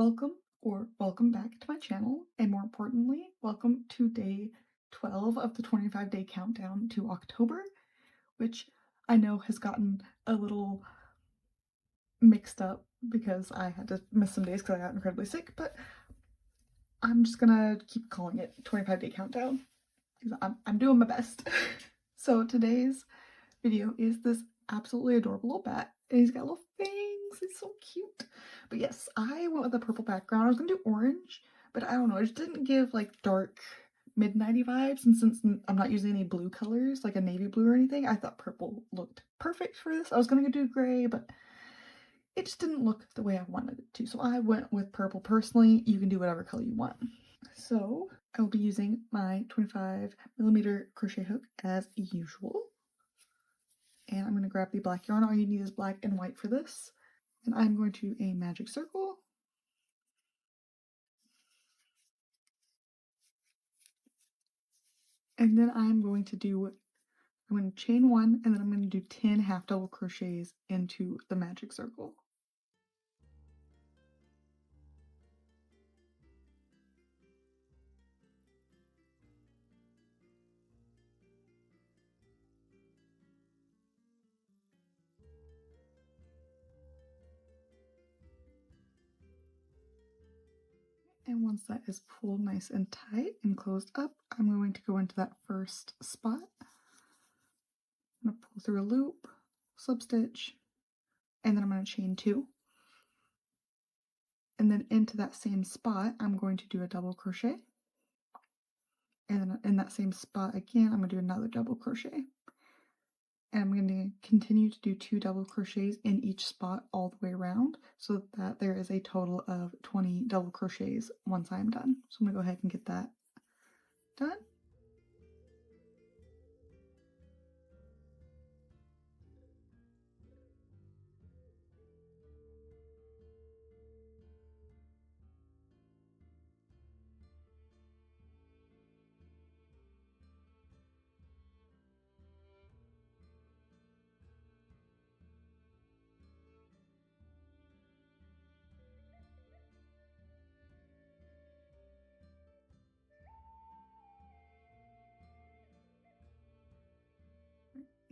Welcome or welcome back to my channel, and more importantly, welcome to day 12 of the 25-day countdown to October, which I know has gotten a little mixed up because I had to miss some days because I got incredibly sick, but I'm just gonna keep calling it 25-day countdown because I'm doing my best. So today's video is this absolutely adorable little bat, and he's got little fangs. He's so cute. But yes, I went with a purple background. I was gonna do orange, but I don't know, it just didn't give like dark midnighty vibes, and since I'm not using any blue colors like a navy blue or anything, I thought purple looked perfect for this. I was gonna do gray, but it just didn't look the way I wanted it to, so I went with purple. Personally, you can do whatever color you want. So I will be using my 25mm crochet hook as usual. And I'm going to grab the black yarn. All you need is black and white for this. And I'm going to do a magic circle. And then I'm going to chain one, and then I'm going to do 10 half double crochets into the magic circle. And once that is pulled nice and tight and closed up, I'm going to go into that first spot. I'm going to pull through a loop, slip stitch, and then I'm going to chain two. And then into that same spot, I'm going to do a double crochet. And then in that same spot again, I'm going to do another double crochet. And I'm going to continue to do 2 double crochets in each spot all the way around so that there is a total of 20 double crochets once I'm done. So I'm going to go ahead and get that done.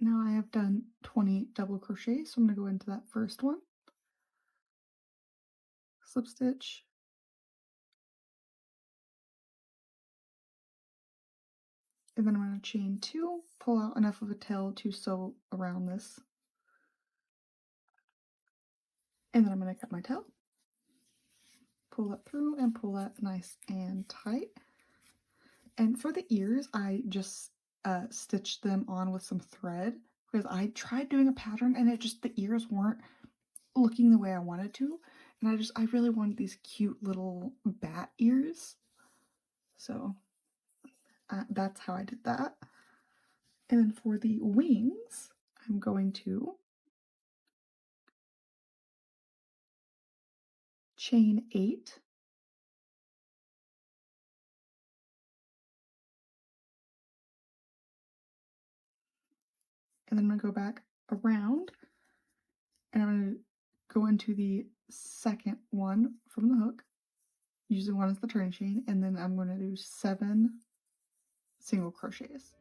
Now I have done 20 double crochets, so I'm going to go into that first one, slip stitch, and then I'm going to chain 2, pull out enough of a tail to sew around this, and then I'm going to cut my tail, pull that through, and pull that nice and tight. And for the ears, I just stitched them on with some thread because I tried doing a pattern and the ears weren't looking the way I wanted to, and I really wanted these cute little bat ears, so that's how I did that. And then for the wings, I'm going to chain 8, and then I'm going to go back around, and I'm going to go into the second one from the hook, using one as the turning chain, and then I'm going to do 7 single crochets.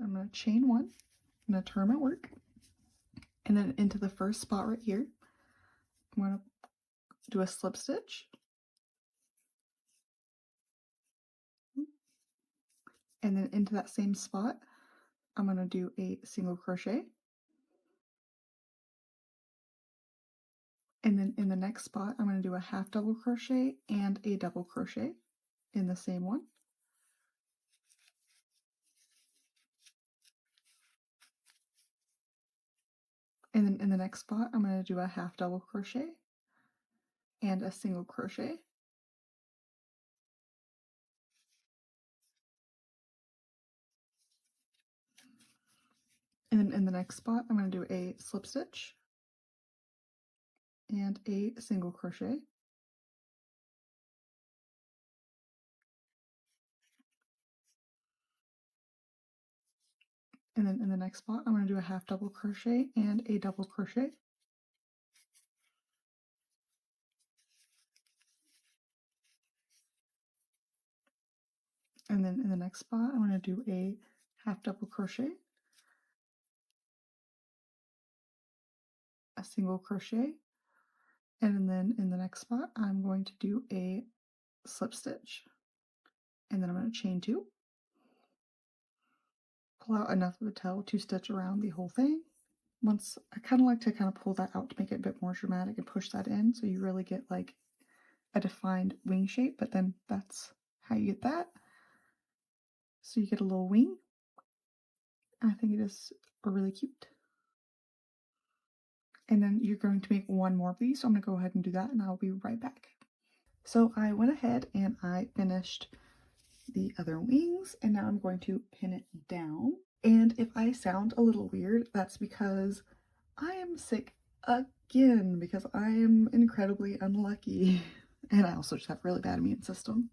I'm going to chain 1, I'm going to turn my work, and then into the first spot right here, I'm going to do a slip stitch, and then into that same spot, I'm going to do a single crochet, and then in the next spot, I'm going to do a half double crochet and a double crochet in the same one. And then in the next spot, I'm going to do a half double crochet and a single crochet. And then in the next spot, I'm going to do a slip stitch and a single crochet. And then in the next spot, I'm going to do a half double crochet and a double crochet. And then in the next spot, I'm going to do a half double crochet, a single crochet, and then in the next spot, I'm going to do a slip stitch. And then I'm going to chain 2, pull out enough of the tail to stitch around the whole thing. Once I kind of like to pull that out to make it a bit more dramatic and push that in so you really get like a defined wing shape, but then that's how you get that. So you get a little wing. I think it is really cute. And then you're going to make one more of these, so I'm going to go ahead and do that and I'll be right back. So I went ahead and I finished the other wings and now I'm going to pin it down. And if I sound a little weird, that's because I am sick again because I am incredibly unlucky. And I also just have a really bad immune system.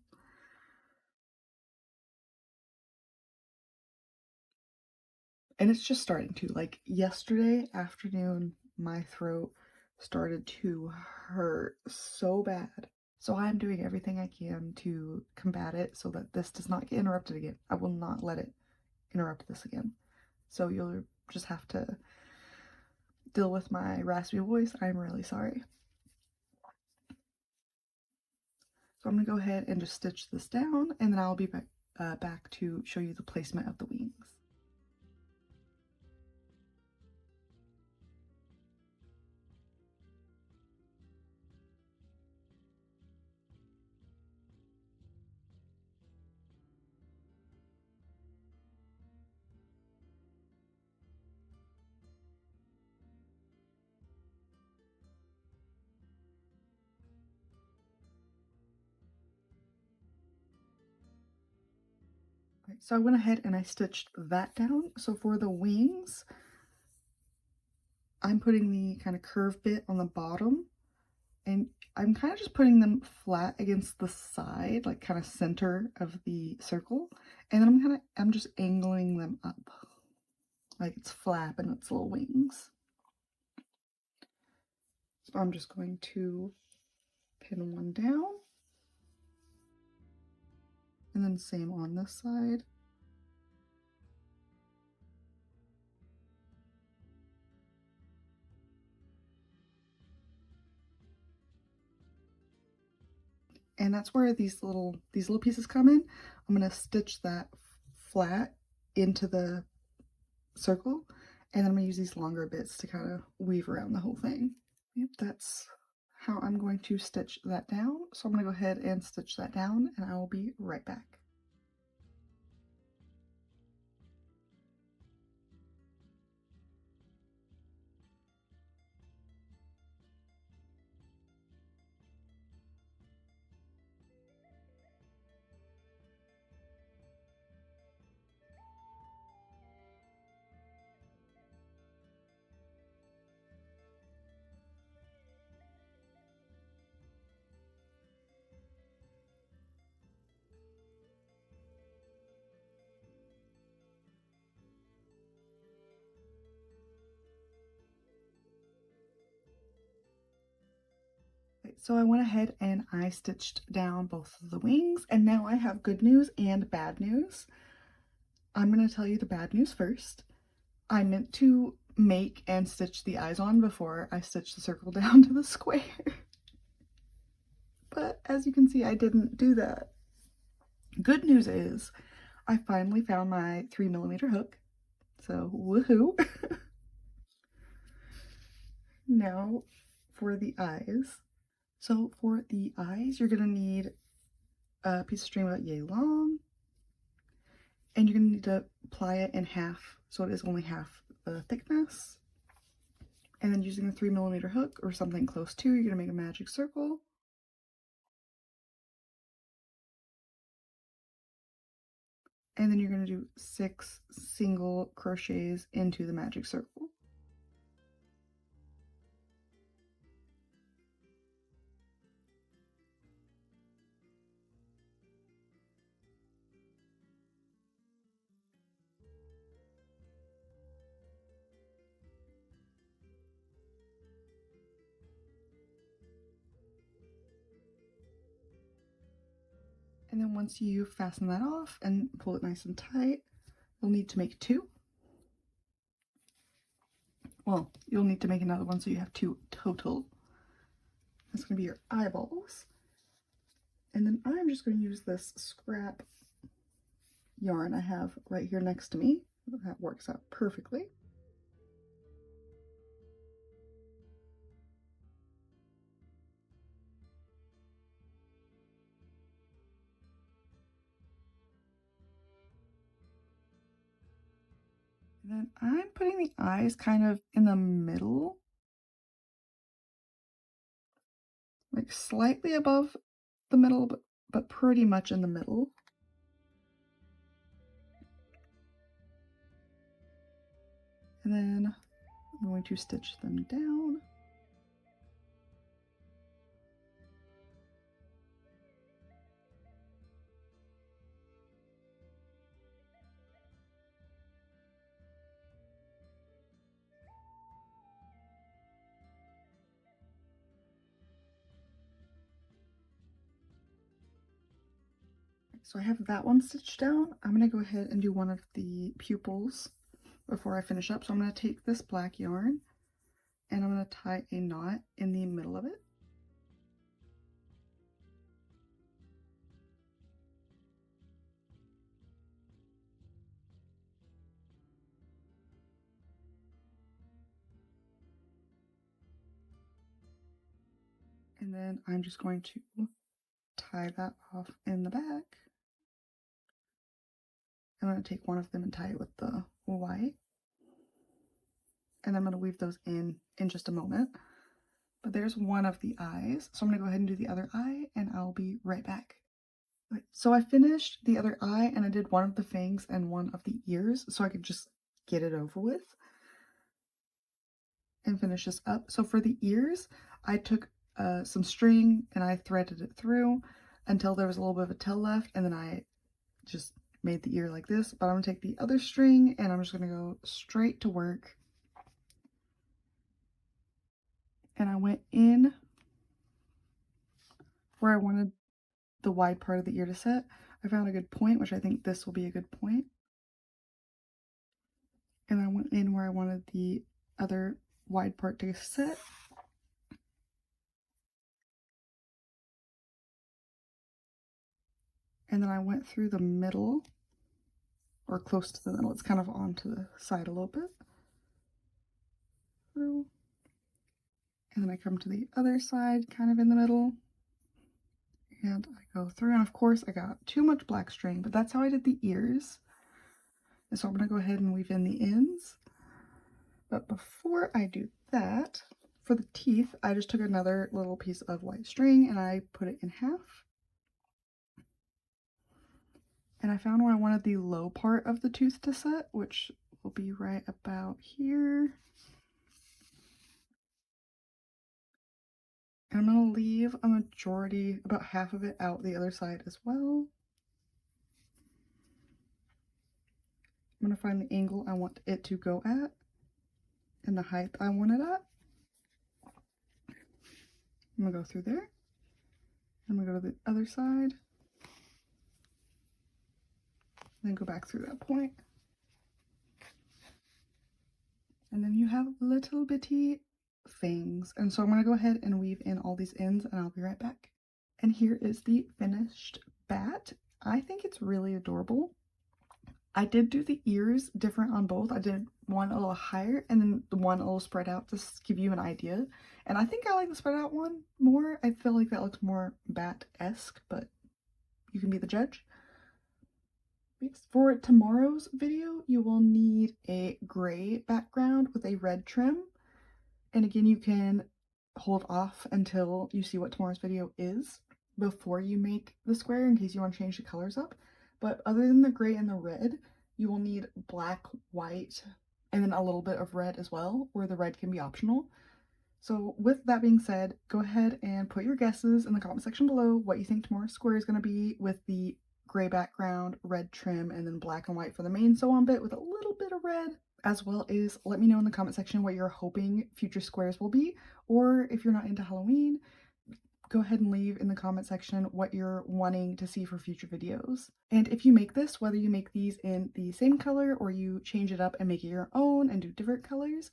And it's just starting to. Like yesterday afternoon, my throat started to hurt so bad. So I'm doing everything I can to combat it so that this does not get interrupted again. I will not let it interrupt this again. So you'll just have to deal with my raspy voice. I'm really sorry. So I'm going to go ahead and just stitch this down and then I'll be back to show you the placement of the wings. So I went ahead and I stitched that down. So for the wings, I'm putting the kind of curved bit on the bottom and I'm kind of just putting them flat against the side, like kind of center of the circle. And then I'm just angling them up like it's flapping its little wings. So I'm just going to pin one down and then same on this side. And that's where these little pieces come in. I'm going to stitch that flat into the circle, and then I'm going to use these longer bits to kind of weave around the whole thing. Yep, that's how I'm going to stitch that down. So I'm going to go ahead and stitch that down, and I will be right back. So I went ahead and I stitched down both of the wings, and now I have good news and bad news. I'm going to tell you the bad news first. I meant to make and stitch the eyes on before I stitched the circle down to the square. But as you can see, I didn't do that. Good news is I finally found my 3mm hook. So woohoo. Now for the eyes. So for the eyes, you're going to need a piece of string about yay long. And you're going to need to ply it in half so it is only half the thickness. And then using a 3mm hook or something close to, you're going to make a magic circle. And then you're going to do 6 single crochets into the magic circle. once you fasten that off and pull it nice and tight, you'll need to make 2. Well, you'll need to make another one so you have 2 total. That's going to be your eyeballs. And then I'm just going to use this scrap yarn I have right here next to me. That works out perfectly. And then I'm putting the eyes kind of in the middle, like slightly above the middle, but pretty much in the middle. And then I'm going to stitch them down. So I have that one stitched down. I'm going to go ahead and do one of the pupils before I finish up. So I'm going to take this black yarn and I'm going to tie a knot in the middle of it. And then I'm just going to tie that off in the back. I'm going to take one of them and tie it with the white. And I'm going to weave those in just a moment. But there's one of the eyes. So I'm going to go ahead and do the other eye and I'll be right back. Okay, so I finished the other eye and I did one of the fangs and one of the ears so I could just get it over with and finish this up. So for the ears, I took some string and I threaded it through until there was a little bit of a tail left, and then I just made the ear like this. But I'm going to take the other string and I'm just going to go straight to work. And I went in where I wanted the wide part of the ear to set. I found a good point, which I think this will be a good point. And I went in where I wanted the other wide part to sit. And then I went through the middle, or close to the middle. It's kind of onto the side a little bit. Through. And then I come to the other side, kind of in the middle. And I go through, and of course I got too much black string, but that's how I did the ears. And so I'm going to go ahead and weave in the ends. But before I do that, for the teeth, I just took another little piece of white string and I put it in half. And I found where I wanted the low part of the tooth to set, which will be right about here. And I'm going to leave a majority, about half of it, out the other side as well. I'm going to find the angle I want it to go at and the height I want it at. I'm going to go through there. I'm going to go to the other side. Then go back through that point. And then you have little bitty fangs. And so I'm going to go ahead and weave in all these ends and I'll be right back. And here is the finished bat. I think it's really adorable. I did do the ears different on both. I did one a little higher and then the one a little spread out to give you an idea. And I think I like the spread out one more. I feel like that looks more bat-esque, but you can be the judge. For tomorrow's video, you will need a gray background with a red trim. And again, you can hold off until you see what tomorrow's video is before you make the square in case you want to change the colors up. But other than the gray and the red, you will need black, white, and then a little bit of red as well, where the red can be optional. So with that being said, go ahead and put your guesses in the comment section below what you think tomorrow's square is going to be with the gray background, red trim, and then black and white for the main sew-on bit with a little bit of red, as well as let me know in the comment section what you're hoping future squares will be, or if you're not into Halloween, go ahead and leave in the comment section what you're wanting to see for future videos. And if you make this, whether you make these in the same color or you change it up and make it your own and do different colors,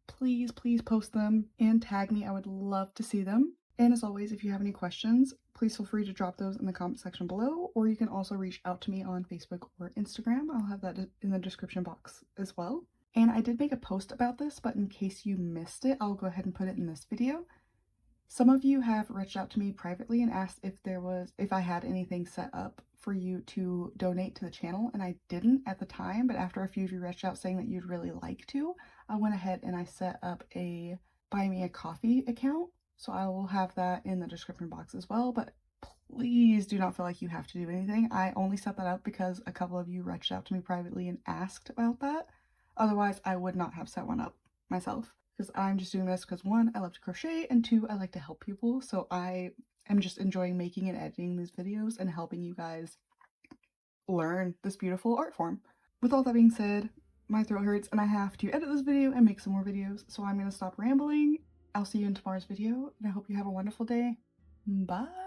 please post them and tag me. I would love to see them. And as always, if you have any questions, please feel free to drop those in the comment section below, or you can also reach out to me on Facebook or Instagram. I'll have that in the description box as well. And I did make a post about this, but in case you missed it, I'll go ahead and put it in this video. Some of you have reached out to me privately and asked if I had anything set up for you to donate to the channel, and I didn't at the time, but after a few of you reached out saying that you'd really like to, I went ahead and I set up a Buy Me a Coffee account, so I will have that in the description box as well, but please do not feel like you have to do anything. I only set that up because a couple of you reached out to me privately and asked about that. Otherwise, I would not have set one up myself, because I'm just doing this because 1, I love to crochet, and 2, I like to help people, so I am just enjoying making and editing these videos and helping you guys learn this beautiful art form. With all that being said, my throat hurts and I have to edit this video and make some more videos, so I'm going to stop rambling. I'll see you in tomorrow's video, and I hope you have a wonderful day. Bye!